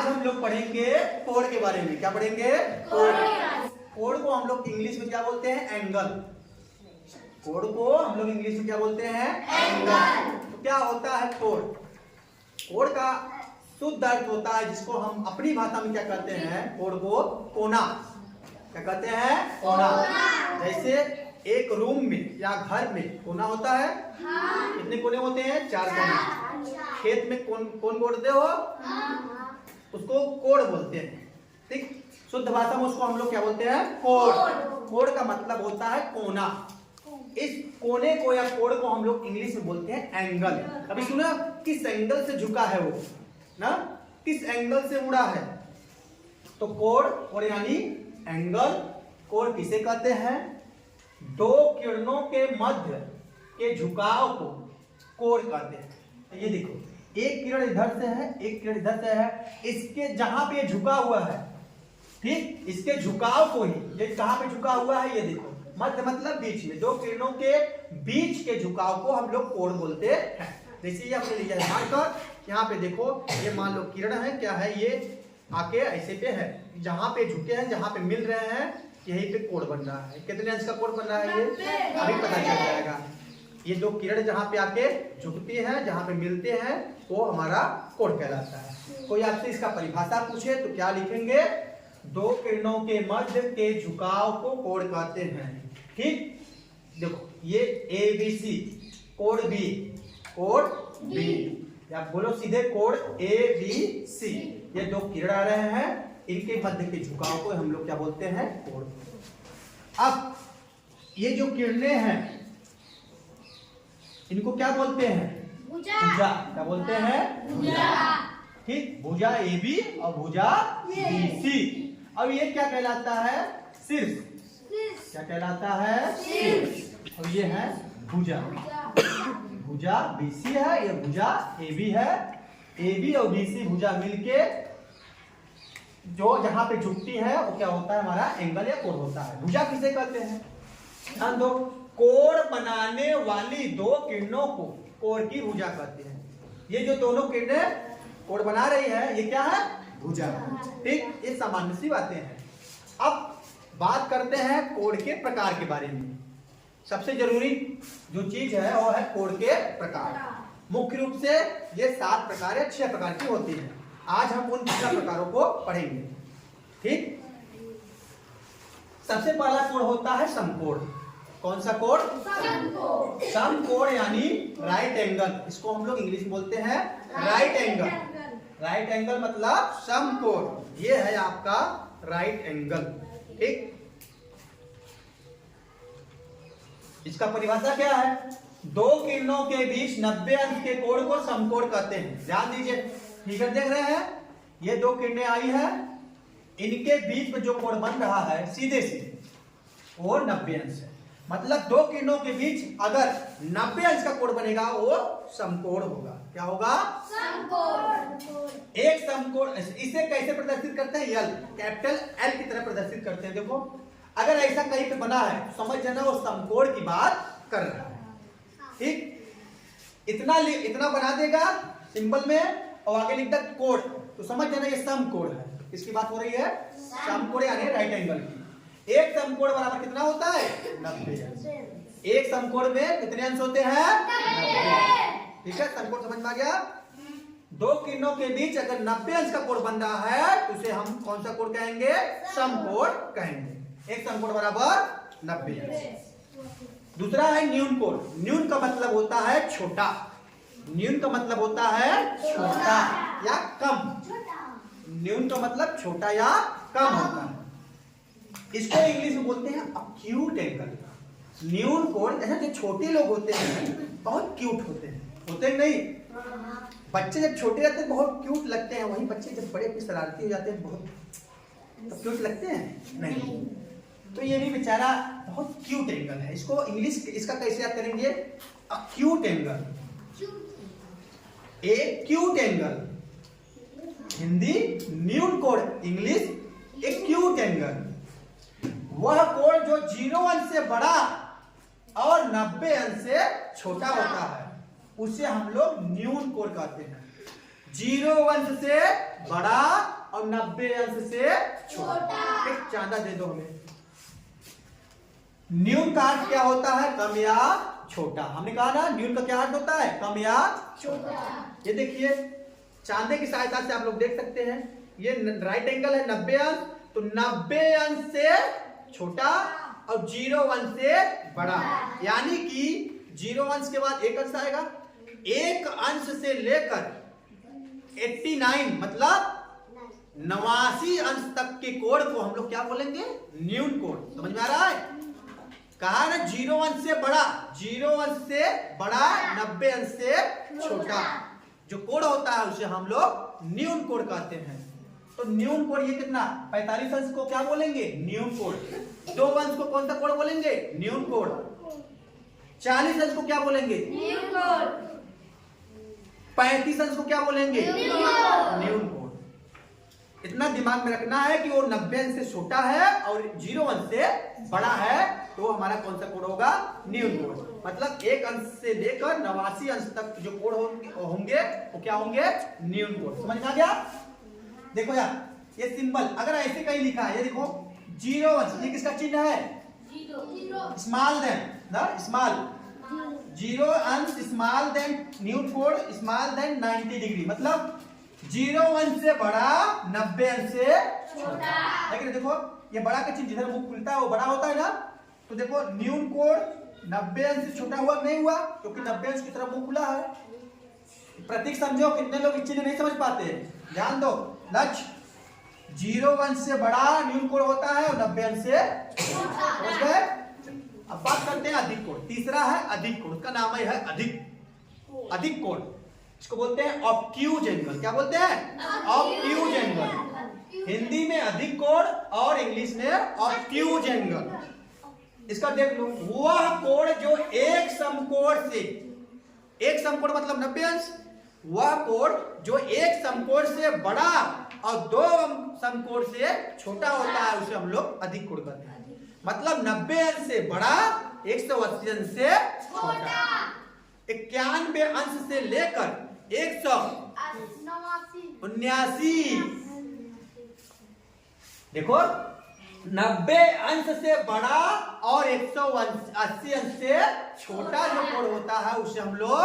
हम लोग पढ़ेंगे कोण के बारे में। क्या पढ़ेंगे? कोण। कोण को हम लोग इंग्लिश में क्या बोलते हैं? एंगल। कोण को हम लोग इंग्लिश में क्या बोलते हैं? एंगल। तो क्या होता है कोण? कोण का शुद्ध अर्थ होता है, जिसको हम अपनी भाषा में क्या कहते हैं? कोण को कोना। क्या कहते हैं? कोना। जैसे एक रूम में या घर में कोना होता है। कितने कोने होते हैं? 4 कोने। खेत में कौन बोलते हो? उसको कोण बोलते हैं। ठीक, शुद्ध भाषा में उसको हम लोग क्या बोलते हैं? कोण। कोण का मतलब होता है कोना। इस कोने को या कोण को हम लोग इंग्लिश में बोलते हैं एंगल। अभी सुना किस एंगल से झुका है वो ना, किस एंगल से मुड़ा है। तो कोण यानी एंगल। कोण किसे कहते हैं? दो किरणों के मध्य के झुकाव को कोण कहते हैं। ये देखो, एक किरण इधर से है, एक किरण इधर से है। इसके जहां पे झुका हुआ है, ठीक, इसके झुकाव को ही, ये कहां पे झुका हुआ है? ये देखो, मध्य मतलब बीच में, दो किरणों के बीच के झुकाव को हम लोग कोण बोलते हैं। जैसे ये अपने लिए ध्यान कर, यहाँ पे देखो, ये मान लो किरण है, क्या है? ये आके ऐसे पे है, जहां पे झुके हैं, जहां पे मिल रहे हैं, यहीं पे कोण बन रहा है। कितने अंश का कोण बन रहा है? ये अभी पता चल जाएगा। ये दो किरण जहां पे आके झुकती हैं, जहां पे मिलते हैं, वो हमारा कोण कहलाता है। कोई आपसे इसका परिभाषा पूछे तो क्या लिखेंगे? दो किरणों के मध्य के झुकाव को कोण कहते हैं। ठीक, देखो ये ABC, कोण B, कोण B, या बोलो सीधे कोण ABC। ये दो किरण आ रहे हैं, इनके मध्य के झुकाव को हम लोग क्या बोलते हैं? कोण। अब ये जो किरणें हैं, इनको क्या बोलते हैं? भुजा। क्या बोलते हैं? भुजा। ठीक, भुजा AB और भुजा BC। अब ये क्या कहलाता है? शीर्ष। क्या कहलाता है? शीर्ष। और ये है भुजा। भुजा BC है, ये भुजा AB है। AB और BC भुजा मिलके जो जहां पे झुकती है, वो क्या होता है? हमारा एंगल या कोण होता है। भुजा किसे कहते हैं? ध्यान दो, कोण बनाने वाली दो किरणों को कोण की भुजा कहते हैं। ये जो दोनों किरणें कोण बना रही है, ये क्या है? भुजा। ठीक, ये सामान्य सी बातें हैं। अब बात करते हैं कोण के प्रकार के बारे में। सबसे जरूरी जो चीज है वो है कोण के प्रकार। मुख्य रूप से ये 7 प्रकार या 6 प्रकार की होती है। आज हम उन 6 प्रकारों को पढ़ेंगे। ठीक, सबसे पहला कोण होता है समकोण। कौन सा कोण? समकोण। समकोण यानी राइट एंगल। इसको हम लोग इंग्लिश में बोलते हैं राइट एंगल। राइट एंगल मतलब समकोण। ये है आपका राइट एंगल। ठीक, इसका परिभाषा क्या है? दो किरणों के बीच 90 अंश के कोण को समकोण कहते हैं। ध्यान दीजिए, फिगर देख रहे हैं, ये दो किरणें आई है, इनके बीच में जो कोण बन रहा है सीधे सीधे, वो 90 अंश है। मतलब दो किरणों के बीच अगर 90 अंश का कोण बनेगा, वो समकोण होगा। क्या होगा? समकोण। एक समकोण, इसे कैसे प्रदर्शित करते हैं? एल, कैपिटल एल की तरह प्रदर्शित करते हैं। देखो, अगर ऐसा कहीं पे बना है, समझ जाना वो समकोण की बात कर रहा है। ठीक, इतना बना देगा सिंबल में और आगे लिख दे कोण, तो समझ जाना ये समकोण है। किसकी बात हो रही है? समकोण यानी राइट एंगल की। एक समकोण बराबर कितना होता है? 90 अंश। एक समकोण में कितने अंश होते हैं? 90। ठीक है, समकोण समझ में आ गया? दो किरणों के बीच अगर 90 अंश का कोण बन रहा है, तो उसे हम कौन सा कोण कहेंगे? समकोण कहेंगे। एक समकोण बराबर 90 अंश। दूसरा है न्यून कोण। न्यून का मतलब होता है छोटा। न्यून का मतलब होता है छोटा या कम। न्यून का मतलब छोटा या कम होता है। इसको इंग्लिश में बोलते हैं अक्यूट एंगल। न्यून कोण, जैसे जो छोटे लोग होते हैं बहुत क्यूट होते हैं, होते नहीं? बच्चे जब छोटे रहते हैं बहुत क्यूट लगते हैं, वहीं बच्चे जब बड़े अपनी शरारती हो जाते हैं बहुत तो क्यूट लगते हैं नहीं। तो ये भी बेचारा बहुत क्यूट एंगल है। इसको इंग्लिश इसका कैसे याद करेंगे? Acute angle. ए क्यूट एंगल, हिंदी न्यून कोण, इंग्लिश एक्यूट एंगल। वह कोण जो 0 अंश से बड़ा और 90 अंश से छोटा होता है, उसे हम लोग न्यून कोण कहते हैं। 0 अंश से बड़ा और 90 अंश से छोटा। एक चांदा दे दो हमें। न्यून का अर्थ क्या होता है? कम या छोटा। हमने कहा ना न्यून का क्या अर्थ होता है? कम या छोटा। ये देखिए चांदे की सहायता से आप लोग देख सकते हैं, ये राइट एंगल है 90 अंश, तो 90 अंश से छोटा और 0 अंश से बड़ा, यानी कि 0 अंश के बाद एक अंश आएगा, एक अंश से लेकर 89 मतलब 89 अंश तक के कोण को हम लोग क्या बोलेंगे? न्यून कोण। समझ में आ रहा है? कहा ना 0 अंश से बड़ा, 0 अंश से बड़ा, 90 अंश से छोटा जो कोण होता है उसे हम लोग न्यून कोण कहते हैं। तो न्यून कोण ये कितना? 45 अंश को क्या बोलेंगे? न्यून कोण। 2 अंश को कौन सा कोण बोलेंगे? न्यून कोण। 40 अंश को क्या बोलेंगे? न्यून कोण। 35 अंश को क्या बोलेंगे? न्यून कोण। इतना दिमाग में रखना है कि वो 90 अंश से छोटा है और 0 अंश से बड़ा है, तो हमारा कौन सा कोण होगा? न्यून कोण। मतलब एक अंश से लेकर 89 अंश तक जो कोण होंगे वो क्या होंगे? न्यून कोण। समझ में आ गया? देखो यार ये सिंबल अगर ऐसे कहीं लिखा है, ये देखो 0 अंश, ये किसका चिन्ह है? स्मॉल देन ना, स्मॉल 0 अंश स्मॉल देन न्यून कोण स्मॉल देन 90 डिग्री, मतलब 0 अंश से बड़ा 90 अंश से छोटा। लेकिन देखो ये बड़ा का चिन्ह जिधर मुख खुलता है वो बड़ा होता है ना, तो देखो न्यून कोण 90 अंश से छोटा हुआ नहीं हुआ क्योंकि 90 अंश की तरफ मुंह खुला है। प्रतीक समझो, कितने लोग इस चीज नहीं समझ पाते हैं, ध्यान दो। लक्ष्य 0 अंश से बड़ा न्यून कोण होता है और 90 अंश से छोटा। समझ गए? अब बात करते हैं अधिक कोण। तीसरा है अधिक कोण, उसका नाम है अधिक कोण। इसको बोलते हैं ऑब्ट्यूज एंगल। क्या बोलते हैं? Obtuse angle. हिंदी में अधिक कोण और इंग्लिश में ऑब्ट्यूज एंगल। इसका देख लो, वह कोण जो एक समकोण से, एक समकोण मतलब 90 अंश, वह कोण जो एक समकोण से बड़ा और 2 समकोण से छोटा होता है उसे हम लोग अधिक कोण कहते हैं। मतलब 90 अंश से बड़ा, 180 अंश से छोटा। 91 अंश से लेकर 179, देखो 90 अंश से बड़ा और 180 अंश से छोटा जो कोण होता है उसे हम लोग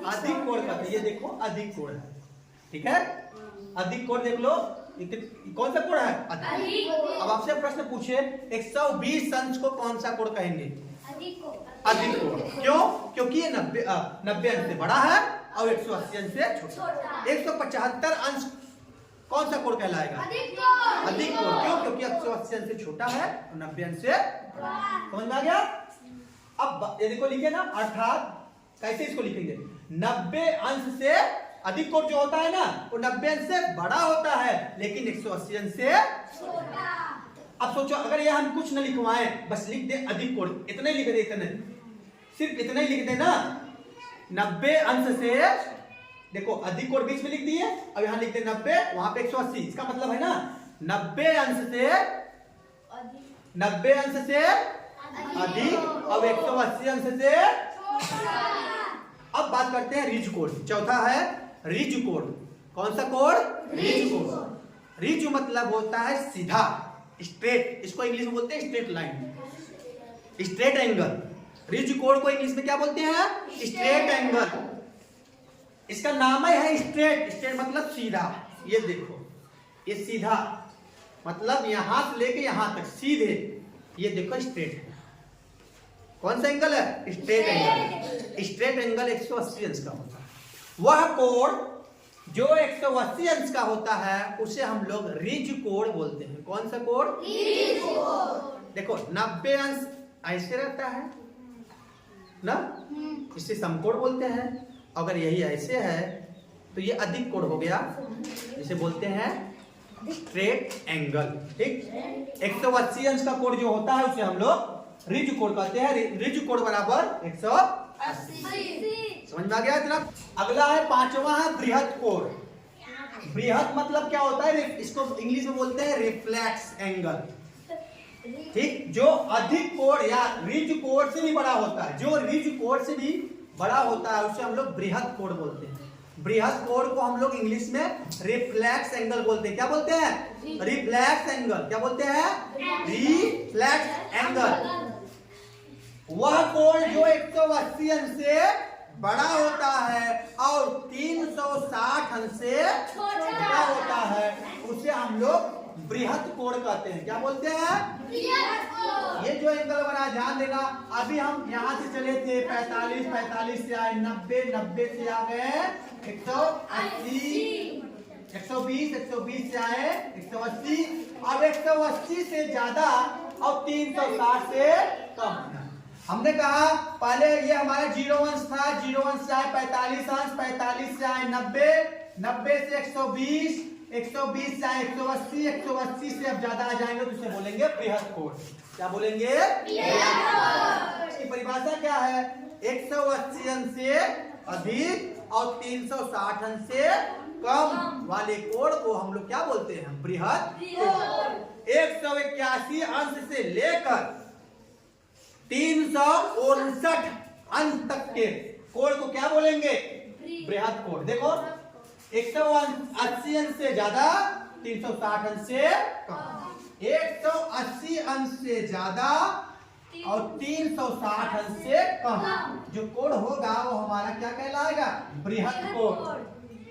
अधिक कोण कहते हैं। ये देखो अधिक कोण है, ठीक है? अधिक कोण देख लो, कौन सा कोण है? अधिक। अब आपसे प्रश्न पूछे 120 अंश को कौन सा कोण कहेंगे? अधिक कोण। क्यों? क्योंकि ये 90 अंश से बड़ा है और 180 अंश से छोटा। 175 अंश कौन सा कोण कहलाएगा? अधिक कोण। क्यों? क्योंकि 180 अंश से छोटा है और 90 अंश से बड़ा। समझ में आ गया? अब ये देखो लिखे ना, अर्थात कैसे इसको लिखेंगे? 90 अंश से अधिक कोण जो होता है ना वो 90 अंश से बड़ा होता है लेकिन 180 अंश से छोटा। अब सोचो अगर ये हम कुछ न लिखवाएं, बस लिख दे अधिक कोण, इतने लिख दे, इतने सिर्फ इतने ही लिख देना 90 अंश से, देखो अधिक कोण बीच में लिख दिए, अब यहां लिख दे 90, वहां पे 180। इसका मतलब है ना 90 अंश से अधिक और 180 अंश से। अब बात करते हैं रिज कोण। चौथा है रिज कोण। कौन सा कोण? रिज कोण। रिज मतलब होता है सीधा, स्ट्रेट। इसको इंग्लिश में बोलते हैं straight line, straight angle. Ridge कोण को इंग्लिश में क्या बोलते हैं? Straight angle. इसका नाम ही है स्ट्रेट। स्ट्रेट मतलब सीधा। ये देखो ये सीधा मतलब यहां से लेके यहां तक सीधे, ये देखो स्ट्रेट है। कौन सा एंगल है? Straight angle. स्ट्रेट एंगल 180 अंश का होता है। वह कोण जो 180 अंश का होता है उसे हम लोग रिज कोण बोलते हैं। कौन सा कोण? रिज कोण। देखो 90 अंश ऐसे रहता है ना, इसे समकोण बोलते हैं। अगर यही ऐसे है तो ये अधिक कोण हो गया, इसे बोलते हैं स्ट्रेट एंगल। ठीक, 180 अंश का कोण जो होता है उसे हम लोग रिज कोण कहते हैं। रिज कोण बराबर 180। समझ में आ गया इतना? अगला है पांचवा है बृहत कोण। बृहत मतलब क्या होता है? इसको इंग्लिश में बोलते हैं रिफ्लेक्स एंगल। ठीक, जो अधिक कोण या रिज कोण से भी बड़ा होता है, जो रिज कोण से भी बड़ा होता है उसे हम लोग बृहत कोण बोलते हैं। बृहद कोण को हम लोग इंग्लिश में रिफ्लेक्स एंगल बोलते हैं। क्या बोलते हैं? Reflex angle. क्या बोलते हैं? Reflex angle. वह कोण जो 180 अंश से बड़ा होता है और 360 अंश से छोटा होता है, उसे हम लोग बृहद कोण कहते हैं। क्या बोलते हैं? ये जो एंगल बना, ध्यान देना, अभी हम यहाँ से चले थे 45 से आए 90 से आ गए 180, 120 से आए 180, अब 180 से ज्यादा और 360 से कम। हमने कहा पहले ये हमारा 0 अंश था, 0 अंश से आए 45 अंश, 45 से आए 90 से 120 से आए 180, 180 से अब ज्यादा आ जाएंगे तो इसे बोलेंगे बृहद कोण। क्या बोलेंगे? इसकी परिभाषा क्या है? 180 अंश से अधिक और 360 अंश से कम वाले कोण को हम लोग क्या बोलते हैं? बृहद कोण। 181 अंश से लेकर 359 अंश तक के कोण को क्या बोलेंगे? बृहद कोण। देखो 180 अंश से ज्यादा, 360 अंश से कम। 180 अंश से ज्यादा और 360 अंश से कम जो कोण होगा वो हमारा क्या कहलाएगा? बृहद कोण।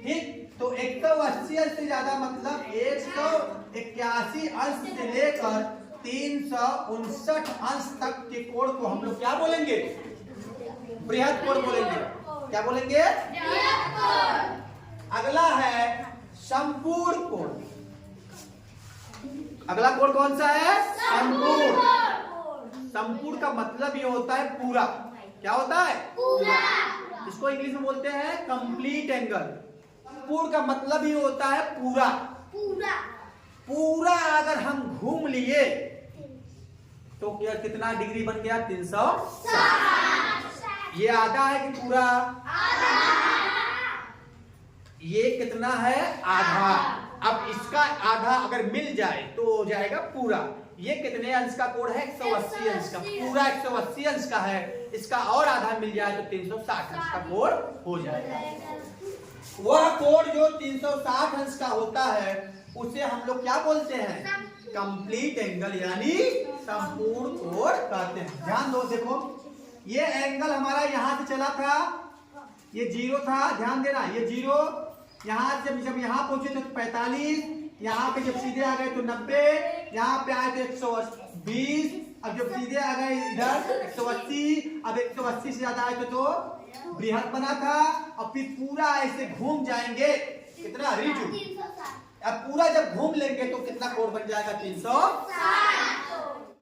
ठीक, तो 180 अंश से ज्यादा मतलब 181 अंश से लेकर 359 अंश तक के कोण को हम लोग क्या बोलेंगे? बृहद कोण बोलेंगे। क्या बोलेंगे? अगला है संपूर्ण कोण। अगला कोण कौन सा है? संपूर्ण। संपूर्ण का मतलब ये होता है पूरा। क्या होता है? पूरा। इसको इंग्लिश में बोलते हैं कंप्लीट एंगल। पूर्ण का मतलब ये होता है पूरा। पूरा अगर हम घूम लिए तो क्या कितना डिग्री बन गया? 360। ये आधा है कि पूरा? ये कितना है? आधा। अब इसका आधा अगर मिल जाए तो हो जाएगा पूरा। ये कितने अंश का कोण है? 180 अंश का। पूरा 180 अंश का है, इसका और आधा मिल जाए तो 360 अंश का कोण हो जाएगा। वह कोण जो 360 अंश का होता है उसे हम लोग क्या बोलते हैं? कंप्लीट एंगल यानी संपूर्ण कोण कहते हैं। ध्यान दो, देखो ये एंगल हमारा यहाँ से चला था, ये 0 था, ध्यान देना, ये 0 यहाँ से जब यहाँ पहुंचे तो 45, यहाँ पे जब सीधे आ गए तो 90, यहाँ पे आए तो 120, अब जब सीधे आ गए इधर 180, अब 180 से ज्यादा आए तो बृहद बना था। अब फिर पूरा ऐसे घूम जाएंगे, कितना? रिजु। अब पूरा जब घूम लेंगे तो कितना कोण बन जाएगा? 360।